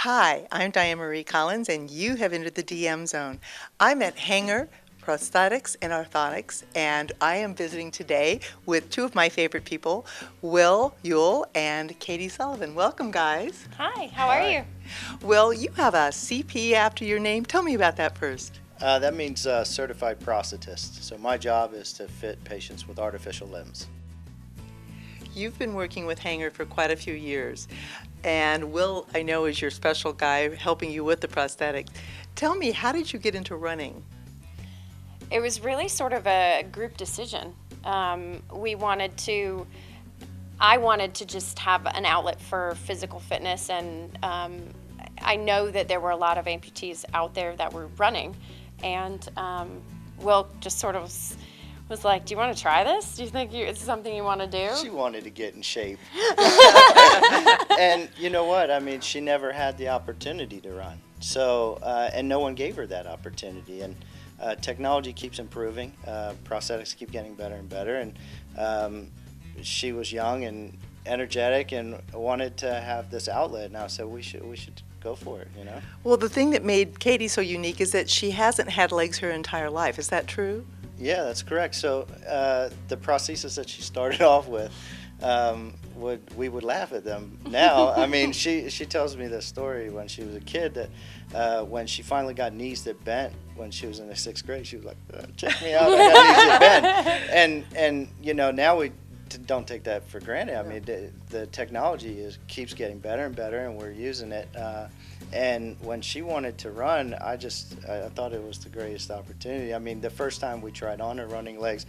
Hi, I'm Diane Marie Collins, and you have entered the DM zone. I'm at Hanger+Prosthetics and Orthotics, and I am visiting today with two of my favorite people, Will Yule and Katy Sullivan. Welcome, guys. Hi, how are you? Will, you have a CP after your name. Tell me about that first. That means certified prosthetist. So my job is to fit patients with artificial limbs. You've been working with Hanger for quite a few years, and Will, I know, is your special guy helping you with the prosthetics. Tell me, how did you get into running? It was really sort of a group decision. I wanted to just have an outlet for physical fitness, and I know that there were a lot of amputees out there that were running, and Will just sort of was like, do you want to try this? Do you think it's something you want to do? She wanted to get in shape. And you know what? I mean, she never had the opportunity to run. So, and no one gave her that opportunity. And technology keeps improving. Prosthetics keep getting better and better. And she was young and energetic and wanted to have this outlet. Now, so we should go for it, you know? Well, the thing that made Katy so unique is that she hasn't had legs her entire life. Is that true? Yeah, that's correct. So the prosthesis that she started off with, we would laugh at them now. I mean, she tells me this story when she was a kid that when she finally got knees that bent when she was in the 6th grade, she was like, check me out, I got knees that bend. And you know, now we don't take that for granted. I mean, the technology keeps getting better and better, and we're using it. And when she wanted to run, I thought it was the greatest opportunity. I mean, the first time we tried on her running legs,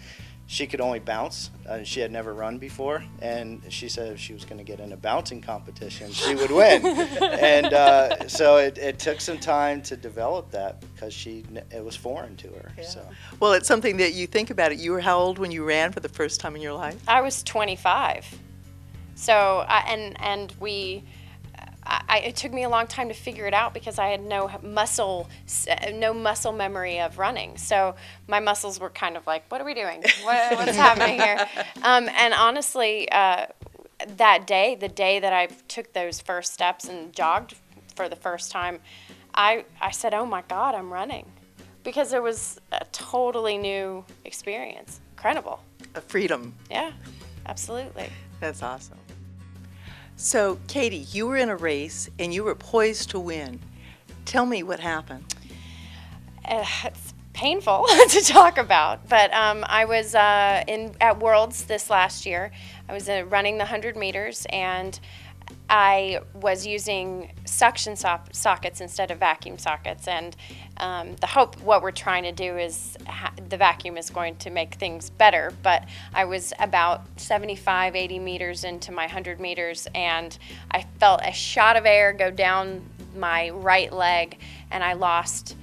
she could only bounce. She had never run before, and she said if she was going to get in a bouncing competition, she would win. And so it took some time to develop that because it was foreign to her. Yeah. So. Well, it's something that you think about it. You were how old when you ran for the first time in your life? I was 25. So, it took me a long time to figure it out because I had no muscle memory of running. So my muscles were kind of like, what are we doing? What's happening here? And honestly, that day, the day that I took those first steps and jogged for the first time, I said, oh my God, I'm running. Because it was a totally new experience. Incredible. A freedom. Yeah, absolutely. That's awesome. So, Katy, you were in a race and you were poised to win. Tell me what happened. It's painful to talk about, but I was at Worlds this last year. I was running the 100 meters, and I was using suction sockets instead of vacuum sockets, and what we're trying to do is the vacuum is going to make things better, but I was about 75, 80 meters into my 100 meters, and I felt a shot of air go down my right leg, and I lost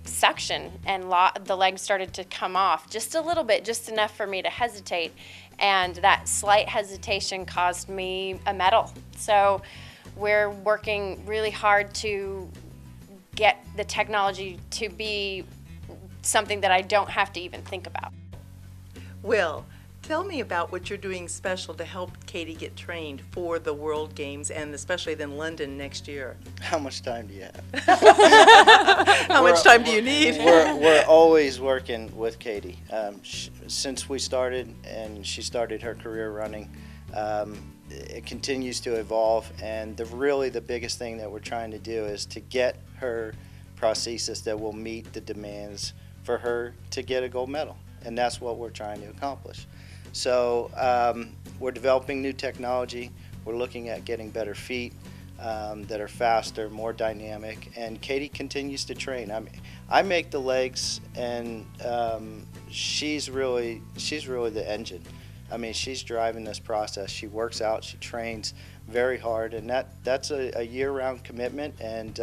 suction, and the leg started to come off just a little bit, just enough for me to hesitate. And that slight hesitation caused me a medal. So we're working really hard to get the technology to be something that I don't have to even think about. Will, tell me about what you're doing special to help Katy get trained for the World Games and especially then London next year. How much time do you have? How much time do you need? We're always working with Katy. Since we started and she started her career running, it continues to evolve, and really the biggest thing that we're trying to do is to get her prosthesis that will meet the demands for her to get a gold medal, and that's what we're trying to accomplish. So we're developing new technology. We're looking at getting better feet that are faster, more dynamic, and Katy continues to train. I make the legs, and she's really the engine. I mean, she's driving this process. She works out, she trains very hard, and that's a year-round commitment, and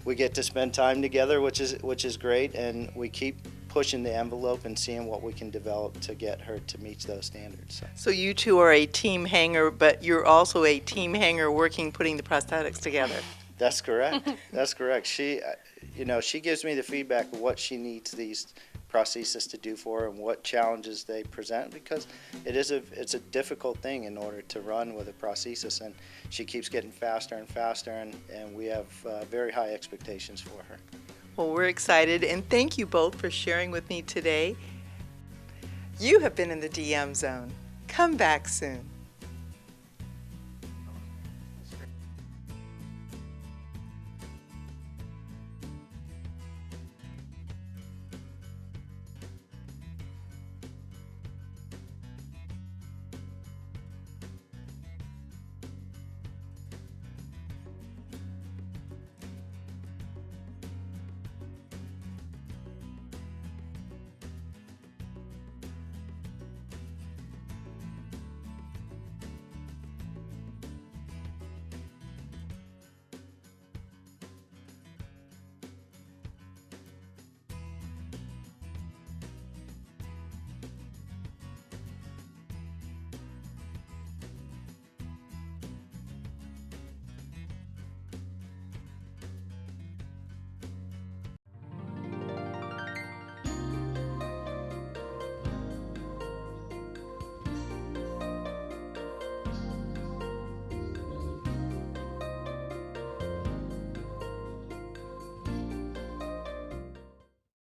we get to spend time together, which is great, and we keep pushing the envelope and seeing what we can develop to get her to meet those standards. So you two are a team Hanger, but you're also a team Hanger putting the prosthetics together. That's correct. That's correct. She gives me the feedback of what she needs these prosthesis to do for her and what challenges they present, because it's a difficult thing in order to run with a prosthesis, and she keeps getting faster and faster, and we have very high expectations for her. Well, we're excited, and thank you both for sharing with me today. You have been in the DM Zone. Come back soon.